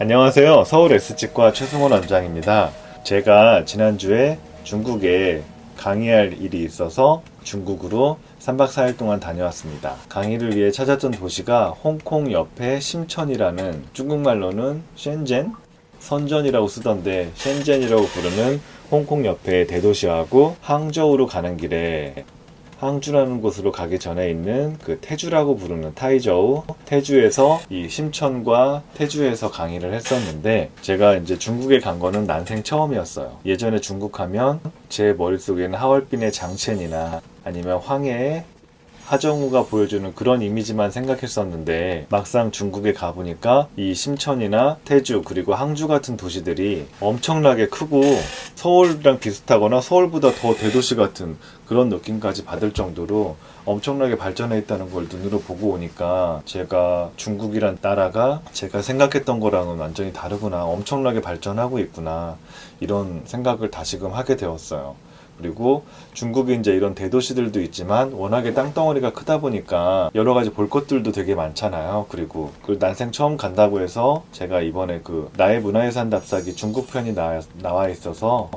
안녕하세요. 서울 S치과 최승원 원장입니다. 제가 지난주에 중국에 강의할 일이 있어서 중국으로 3박 4일 동안 다녀왔습니다. 강의를 위해 찾았던 도시가 홍콩 옆에 심천이라는, 중국말로는 셴젠? 선전이라고 쓰던데 셴젠이라고 부르는 홍콩 옆에 대도시하고, 항저우로 가는 길에 항주라는 곳으로 가기 전에 있는 그 태주라고 부르는 타이저우, 태주에서 이 심천과 태주에서 강의를 했었는데, 제가 이제 중국에 간 거는 난생 처음이었어요. 예전에 중국 하면 제 머릿속에는 하얼빈의 장첸이나 아니면 황해의 하정우가 보여주는 그런 이미지만 생각했었는데, 막상 중국에 가보니까 이 심천이나 태주 그리고 항주 같은 도시들이 엄청나게 크고 서울이랑 비슷하거나 서울보다 더 대도시 같은 그런 느낌까지 받을 정도로 엄청나게 발전해 있다는 걸 눈으로 보고 오니까, 제가 중국이란 나라가 제가 생각했던 거랑은 완전히 다르구나, 엄청나게 발전하고 있구나, 이런 생각을 다시금 하게 되었어요. 그리고 중국에 이제 이런 대도시들도 있지만 워낙에 땅덩어리가 크다 보니까 여러 가지 볼 것들도 되게 많잖아요. 그리고 그 난생 처음 간다고 해서 제가 이번에 그 나의 문화유산 답사기 중국 편이 나와 있어서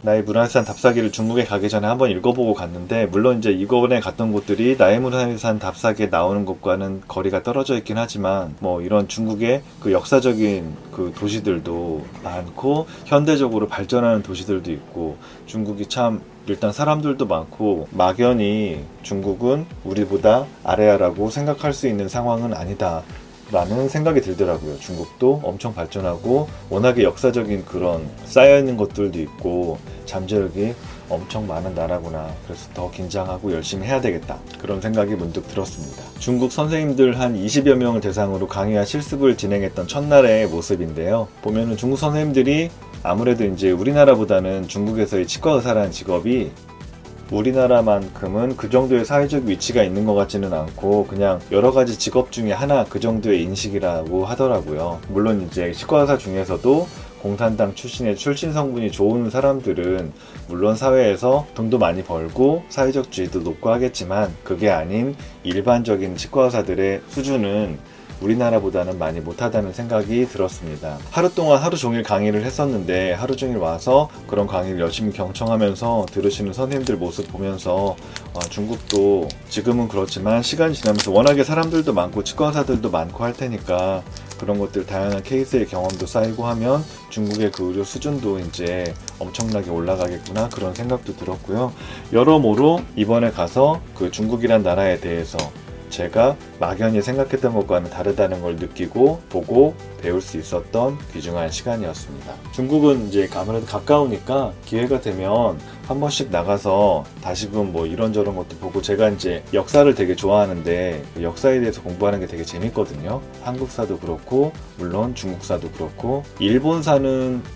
나의 문화유산 답사기를 중국에 가기 전에 한번 읽어보고 갔는데, 물론 이제 이번에 갔던 곳들이 나의 문화유산 답사기에 나오는 곳과는 거리가 떨어져 있긴 하지만, 뭐 이런 중국의 그 역사적인 그 도시들도 많고 현대적으로 발전하는 도시들도 있고, 중국이 참 일단 사람들도 많고, 막연히 중국은 우리보다 아래야라고 생각할 수 있는 상황은 아니다 라는 생각이 들더라고요. 중국도 엄청 발전하고 워낙에 역사적인 그런 쌓여있는 것들도 있고 잠재력이 엄청 많은 나라구나, 그래서 더 긴장하고 열심히 해야 되겠다, 그런 생각이 문득 들었습니다. 중국 선생님들 한 20여 명을 대상으로 강의와 실습을 진행했던 첫날의 모습인데요. 보면은 중국 선생님들이 아무래도 이제 우리나라보다는 중국에서의 치과 의사라는 직업이 우리나라만큼은 그 정도의 사회적 위치가 있는 것 같지는 않고, 그냥 여러 가지 직업 중에 하나, 그 정도의 인식이라고 하더라고요. 물론 이제 치과의사 중에서도 공산당 출신의 출신 성분이 좋은 사람들은 물론 사회에서 돈도 많이 벌고 사회적 지위도 높고 하겠지만, 그게 아닌 일반적인 치과의사들의 수준은 우리나라보다는 많이 못하다는 생각이 들었습니다. 하루 동안 하루 종일 강의를 했었는데, 하루 종일 와서 그런 강의를 열심히 경청하면서 들으시는 선생님들 모습 보면서 중국도 지금은 그렇지만 시간이 지나면서 워낙에 사람들도 많고 치과의사들도 많고 할 테니까, 그런 것들 다양한 케이스의 경험도 쌓이고 하면 중국의 그 의료 수준도 이제 엄청나게 올라가겠구나, 그런 생각도 들었고요. 여러모로 이번에 가서 그 중국이란 나라에 대해서 제가 막연히 생각했던 것과는 다르다는 걸 느끼고 보고 배울 수 있었던 귀중한 시간이었습니다. 중국은 이제 아무래도 가까우니까 기회가 되면 한 번씩 나가서 다시금 뭐 이런저런 것도 보고, 제가 이제 역사를 되게 좋아하는데 그 역사에 대해서 공부하는 게 되게 재밌거든요. 한국사도 그렇고 물론 중국사도 그렇고, 일본사는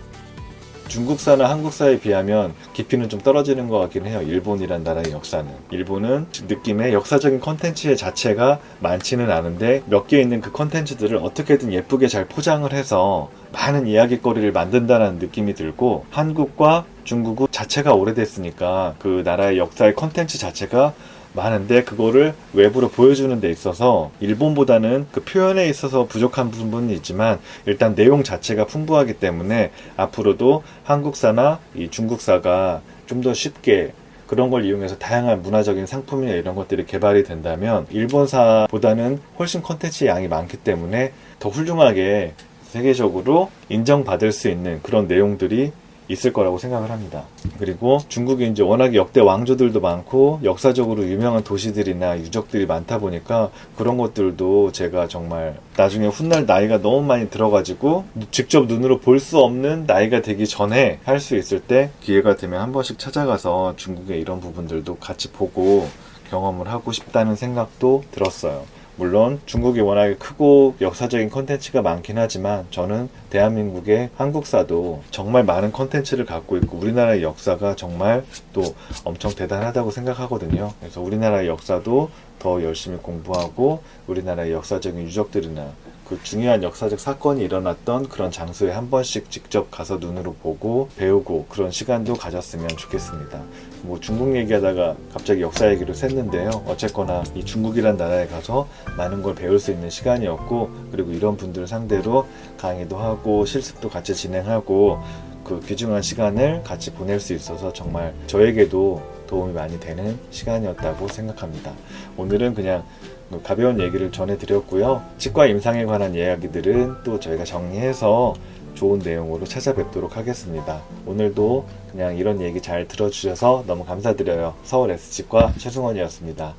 중국사나 한국사에 비하면 깊이는 좀 떨어지는 것 같긴 해요. 일본이란 나라의 역사는. 일본은 느낌의 역사적인 컨텐츠 자체가 많지는 않은데 몇 개 있는 그 컨텐츠들을 어떻게든 예쁘게 잘 포장을 해서 많은 이야기거리를 만든다는 느낌이 들고, 한국과 중국은 자체가 오래됐으니까 그 나라의 역사의 컨텐츠 자체가 많은데 그거를 외부로 보여주는 데 있어서 일본보다는 그 표현에 있어서 부족한 부분이 있지만 일단 내용 자체가 풍부하기 때문에 앞으로도 한국사나 이 중국사가 좀 더 쉽게 그런 걸 이용해서 다양한 문화적인 상품이나 이런 것들이 개발이 된다면, 일본사보다는 훨씬 콘텐츠의 양이 많기 때문에 더 훌륭하게 세계적으로 인정받을 수 있는 그런 내용들이 있을 거라고 생각을 합니다. 그리고 중국이 이제 워낙에 역대 왕조들도 많고 역사적으로 유명한 도시들이나 유적들이 많다 보니까 그런 것들도 제가 정말 나중에 훗날 나이가 너무 많이 들어가지고 직접 눈으로 볼 수 없는 나이가 되기 전에 할 수 있을 때 기회가 되면 한 번씩 찾아가서 중국의 이런 부분들도 같이 보고 경험을 하고 싶다는 생각도 들었어요. 물론 중국이 워낙에 크고 역사적인 콘텐츠가 많긴 하지만 저는 대한민국의 한국사도 정말 많은 콘텐츠를 갖고 있고 우리나라의 역사가 정말 또 엄청 대단하다고 생각하거든요. 그래서 우리나라의 역사도 더 열심히 공부하고 우리나라의 역사적인 유적들이나 그 중요한 역사적 사건이 일어났던 그런 장소에 한 번씩 직접 가서 눈으로 보고 배우고 그런 시간도 가졌으면 좋겠습니다. 뭐 중국 얘기하다가 갑자기 역사 얘기로 샜는데요. 어쨌거나 이 중국이란 나라에 가서 많은 걸 배울 수 있는 시간이었고, 그리고 이런 분들을 상대로 강의도 하고 실습도 같이 진행하고 그 귀중한 시간을 같이 보낼 수 있어서 정말 저에게도 도움이 많이 되는 시간이었다고 생각합니다. 오늘은 그냥 가벼운 얘기를 전해드렸고요. 치과 임상에 관한 이야기들은 또 저희가 정리해서 좋은 내용으로 찾아뵙도록 하겠습니다. 오늘도 그냥 이런 얘기 잘 들어주셔서 너무 감사드려요. 서울 S치과 최승원이었습니다.